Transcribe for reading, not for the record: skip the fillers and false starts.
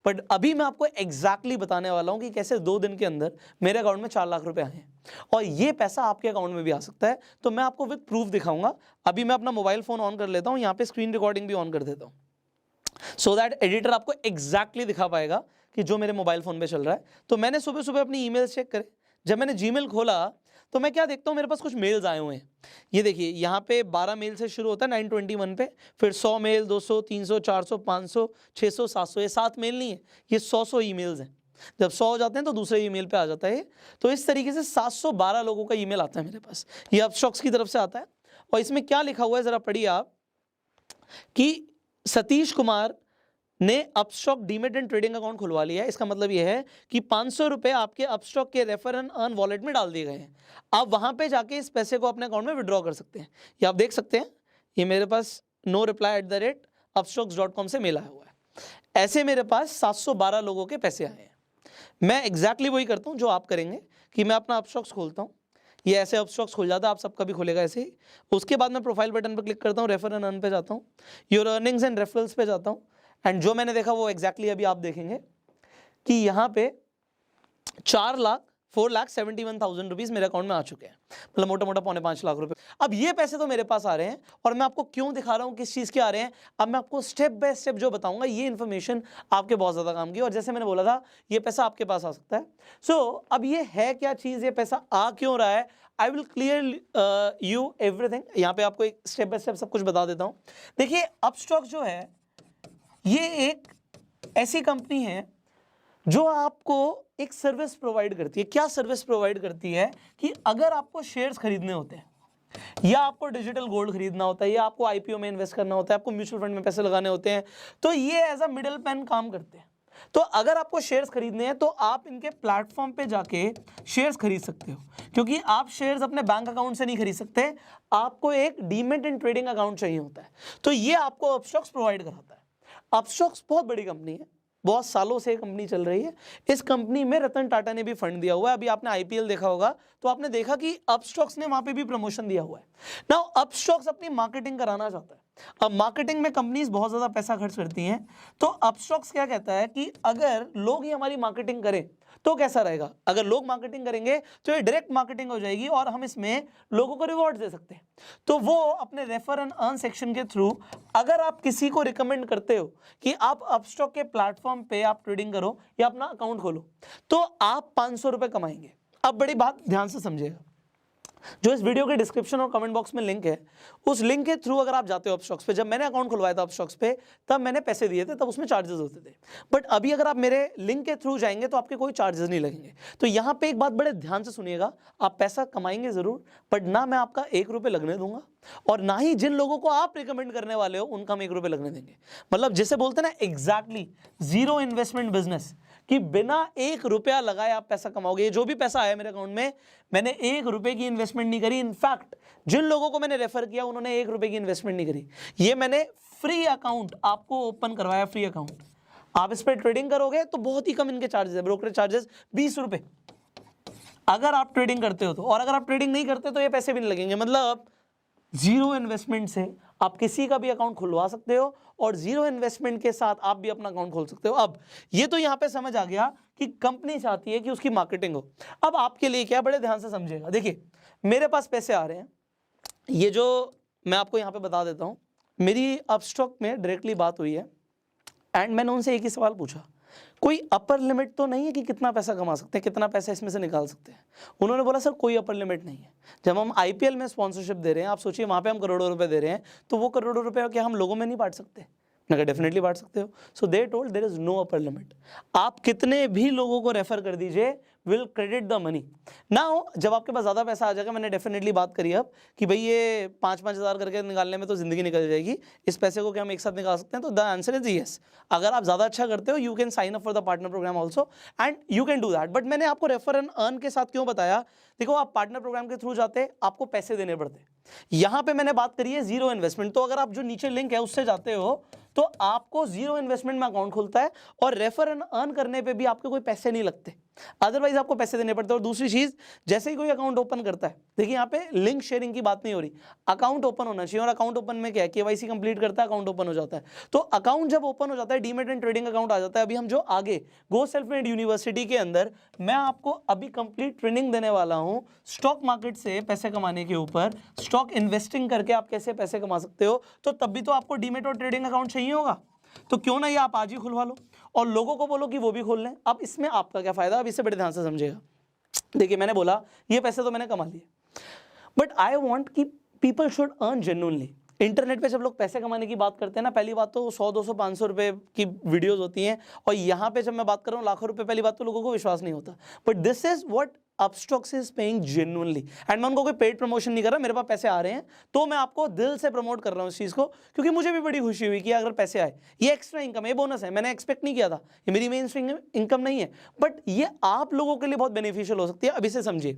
But अभी मैं आपको एग्जैक्टली बताने वाला हूं कि कैसे 2 दिन के अंदर मेरे अकाउंट में 4 लाख रुपए आए हैं और ये पैसा आपके अकाउंट में भी आ सकता है। तो मैं आपको विद प्रूफ दिखाऊंगा। अभी मैं अपना मोबाइल फोन ऑन कर लेता हूं, यहाँ पे स्क्रीन रिकॉर्डिंग भी ऑन कर देता हूं सो दैट एडिटर आपको एग्जैक्टली दिखा पाएगा कि जो मेरे मोबाइल फोन पे चल रहा है। तो मैंने सुबह सुबह अपनी ईमेल चेक करे, जब मैंने जीमेल खोला तो मैं क्या देखता हूँ, मेरे पास कुछ मेल्स आए हुए हैं। ये देखिए यहाँ पे 12 मेल से शुरू होता है 921 पे, फिर 100 मेल, 200, 300, 400, 500, 600, 700, ये 7 मेल नहीं है, ये 100 ईमेल्स हैं। जब 100 हो जाते हैं तो दूसरे ईमेल पे आ जाता है। तो इस तरीके से 712 लोगों का ईमेल आता है मेरे पास, ये अपस्टॉक्स की तरफ से आता है। और इसमें क्या लिखा हुआ है जरा पढ़िए आप, कि सतीश कुमार ने Upstox demat and trading account खुलवा लिया है। इसका मतलब यह है कि 500 रुपए आपके अपस्टॉक के रेफर एंड अर्न वॉलेट में डाल दिए गए हैं। आप वहां पे जाके इस पैसे को अपने अकाउंट में विड्रॉ कर सकते हैं। ये आप देख सकते हैं, ये मेरे पास no_reply@upstocks.com से मेल आया हुआ है। ऐसे मेरे पास 712 लोगों के पैसे आए हैं। मैं एग्जैक्टली वही करता हूं जो आप करेंगे कि मैं अपना अपस्टॉक्स खोलता हूं, ये ऐसे अपस्टॉक्स खुल जाता है, आप सबका भी खुलेगा ऐसे ही। उसके बाद मैं प्रोफाइल बटन पर क्लिक करता हूं, रेफर एंड अर्न पे जाता हूं, योर अर्निंग्स एंड रेफरल्स पे जाता हूं एंड जो मैंने देखा वो एग्जैक्टली अभी आप देखेंगे कि यहाँ पे 4,71,000 रुपीज मेरे अकाउंट में आ चुके हैं, मतलब मोटा मोटा 4.5 लाख रुपए। अब ये पैसे तो मेरे पास आ रहे हैं और मैं आपको क्यों दिखा रहा हूँ किस चीज के आ रहे हैं, अब मैं आपको स्टेप बाय स्टेप जो बताऊंगा ये इन्फॉर्मेशन आपके बहुत ज्यादा काम की। और जैसे मैंने बोला था ये पैसा आपके पास आ सकता है। सो अब ये है क्या चीज, ये पैसा आ क्यों रहा है, I will clear you everything. यहाँ पे आपको एक स्टेप बाय स्टेप सब कुछ बता देता हूँ। देखिए अपस्टॉक जो है ये एक ऐसी कंपनी है जो आपको एक सर्विस प्रोवाइड करती है। क्या सर्विस प्रोवाइड करती है कि अगर आपको शेयर्स खरीदने होते हैं या आपको डिजिटल गोल्ड खरीदना होता है या आपको आईपीओ में इन्वेस्ट करना होता है, आपको म्यूचुअल फंड में पैसे लगाने होते हैं, तो ये एज अ मिडिल मैन काम करते हैं। तो अगर आपको शेयर्स खरीदने हैं तो आप इनके प्लेटफॉर्म पे जाके शेयर्स खरीद सकते हो, क्योंकि आप शेयर्स अपने बैंक अकाउंट से नहीं खरीद सकते, आपको एक डीमेट एंड ट्रेडिंग अकाउंट चाहिए होता है। तो ये आपको अपस्टॉक्स प्रोवाइड कराता है। अपस्टॉक्स बहुत बड़ी कंपनी है, बहुत सालों से कंपनी चल रही है। इस कंपनी में रतन टाटा ने भी फंड दिया हुआ है। अभी आपने आईपीएल देखा होगा तो आपने देखा कि अपस्टॉक्स ने वहां पे भी प्रमोशन दिया हुआ है। नाउ अपस्टॉक्स अपनी मार्केटिंग कराना चाहता है। अब मार्केटिंग में कंपनीज बहुत ज्यादा पैसा खर्च करती हैं, तो अपस्टॉक्स क्या कहता है कि अगर लोग ही हमारी मार्केटिंग करें तो कैसा रहेगा। अगर लोग मार्केटिंग करेंगे तो ये डायरेक्ट मार्केटिंग हो जाएगी और हम इसमें लोगों को रिवॉर्ड दे सकते हैं। तो वो अपने रेफर एंड अर्न सेक्शन के थ्रू अगर आप किसी को रिकमेंड करते हो कि आप अपस्टॉक के प्लेटफॉर्म पे आप ट्रेडिंग करो या अपना अकाउंट खोलो, तो आप 500 रुपए कमाएंगे। अब बड़ी बात ध्यान से समझिएगा, जो इस वीडियो के डिस्क्रिप्शन और कमेंट बॉक्स में लिंक है, उस लिंक के थ्रू अगर आप जाते हो अपस्टॉक्स पे, जब मैंने अकाउंट खुलवाया था अपस्टॉक्स पे तब मैंने पैसे दिए थे, तब उसमें चार्जेस होते थे। बट अभी अगर आप मेरे लिंक के थ्रू जाएंगे तो आपके कोई चार्जेस नहीं लगेंगे। तो यहाँ पे एक बात बड़े ध्यान से सुनिएगा, आप पैसा कमाएंगे जरूर, बट ना मैं आपका 1 रुपये लगने दूंगा और ना ही जिन लोगों को आप रिकमेंड करने वाले हो उनका हम 1 रुपये लगने देंगे। मतलब जिसे बोलते हैं ना एग्जैक्टली जीरो इन्वेस्टमेंट बिजनेस, कि बिना 1 रुपया लगाए आप पैसा कमाओगे। ये जो भी पैसा आया मेरे अकाउंट में, मैंने 1 रुपए की इन्वेस्टमेंट नहीं करी। इनफैक्ट जिन लोगों को मैंने रेफर किया उन्होंने 1 रुपए की इन्वेस्टमेंट नहीं करी। ये मैंने फ्री अकाउंट आपको ओपन करवाया, फ्री अकाउंट। आप इस पर ट्रेडिंग करोगे तो बहुत ही कम इनके चार्जेस है, ब्रोकरेज चार्जेस 20 रुपए अगर आप ट्रेडिंग करते हो तो, और अगर आप ट्रेडिंग नहीं करते तो ये पैसे भी नहीं लगेंगे। मतलब जीरो इन्वेस्टमेंट से आप किसी का भी अकाउंट खुलवा सकते हो और जीरो इन्वेस्टमेंट के साथ आप भी अपना अकाउंट खोल सकते हो। अब ये तो यहां पे समझ आ गया कि कंपनी चाहती है कि उसकी मार्केटिंग हो। अब आपके लिए क्या, बड़े ध्यान से समझिएगा। देखिए मेरे पास पैसे आ रहे हैं, ये जो मैं आपको यहां पे बता देता हूं, मेरी अपस्टॉक में डायरेक्टली बात हुई है एंड मैंने उनसे एक ही सवाल पूछा, कोई अपर लिमिट तो नहीं है कि कितना पैसा कमा सकते हैं, कितना पैसा इसमें से निकाल सकते हैं। उन्होंने बोला सर कोई अपर लिमिट नहीं है। जब हम आईपीएल में स्पॉन्सरशिप दे रहे हैं, आप सोचिए वहाँ पे हम करोड़ों रुपए दे रहे हैं, तो वो करोड़ों रुपए क्या हम लोगों में नहीं बांट सकते? मैंने कहा डेफिनेटली बांट सकते हो। So they told there is no upper limit, आप कितने भी लोगों को रेफर कर दीजिए, will credit the money. Now जब आपके पास ज़्यादा पैसा आ जाएगा, मैंने डेफिनेटली बात करी अब कि भाई ये 5-5 हज़ार करके निकालने में तो ज़िंदगी निकल जाएगी, इस पैसे को क्या हम एक साथ निकाल सकते हैं? तो द आंसर इज येस। अगर आप ज़्यादा अच्छा करते हो you can sign up for the partner program also and you can do that. But मैंने आपको रेफर एंड अर्न के साथ क्यों बताया, देखो आप पार्टनर प्रोग्राम के थ्रू जाते आपको पैसे देने पड़ते, यहाँ पे मैंने बात करी है जीरो इन्वेस्टमेंट। तो अगर आप जो नीचे लिंक है उससे जाते हो तो आपको जीरो इन्वेस्टमेंट में अकाउंट खुलता है और रेफर एंड अर्न करने पे भी आपके कोई पैसे नहीं लगते। अदरवाइज आपको पैसे देने पड़ते हैं। और दूसरी चीज, जैसे ही कोई अकाउंट ओपन करता है, देखिए यहाँ पे लिंक शेयरिंग की बात नहीं हो रही, अकाउंट ओपन होना चाहिए। और अकाउंट ओपन में क्या है, केवाईसी कंप्लीट करता है, अकाउंट ओपन हो जाता है। तो अकाउंट जब ओपन हो जाता है, डीमेट एंड ट्रेडिंग अकाउंट आ जाता है। अभी हम जो आगे गो सेल्फ मेड यूनिवर्सिटी के अंदर मैं आपको अभी कंप्लीट ट्रेनिंग देने वाला हूं स्टॉक मार्केट से पैसे कमाने के ऊपर, स्टॉक इन्वेस्टिंग करके आप कैसे पैसे कमा सकते हो। तो तब भी तो आपको डीमेट और ट्रेडिंग अकाउंट चाहिए होगा, तो क्यों ना ये आप आज ही खुलवा लो और लोगों को बोलो कि वो भी खोल लें। अब इसमें आपका क्या फायदा, अब इसे बड़े ध्यान से समझिएगा। देखिए मैंने बोला ये पैसे तो मैंने कमा लिए, बट आई वांट कि people should earn genuinely. Internet पे जब लोग पैसे कमाने की बात करते हैं ना, पहली बात तो 100, 200, 500 रुपए की वीडियोस होती हैं, और यहाँ पे जब मैं बात कर रहा हूँ लाखों रुपए, पहली बात तो लोगों को विश्वास नहीं होता। But this is what Upstox is paying genuinely. And मैं उनको कोई पेड प्रमोशन नहीं कर रहा, मेरे पास पैसे आ रहे हैं तो मैं आपको दिल से प्रमोट कर रहा हूँ इस चीज़ को, क्योंकि मुझे भी बड़ी खुशी हुई कि अगर पैसे आए, ये एक्स्ट्रा इनकम है, ये बोनस है, मैंने एक्सपेक्ट नहीं किया था, ये मेरी मेन स्ट्रीम इनकम नहीं है, बट ये आप लोगों के लिए बहुत बेनिफिशियल हो सकती है। अब इसे समझिए,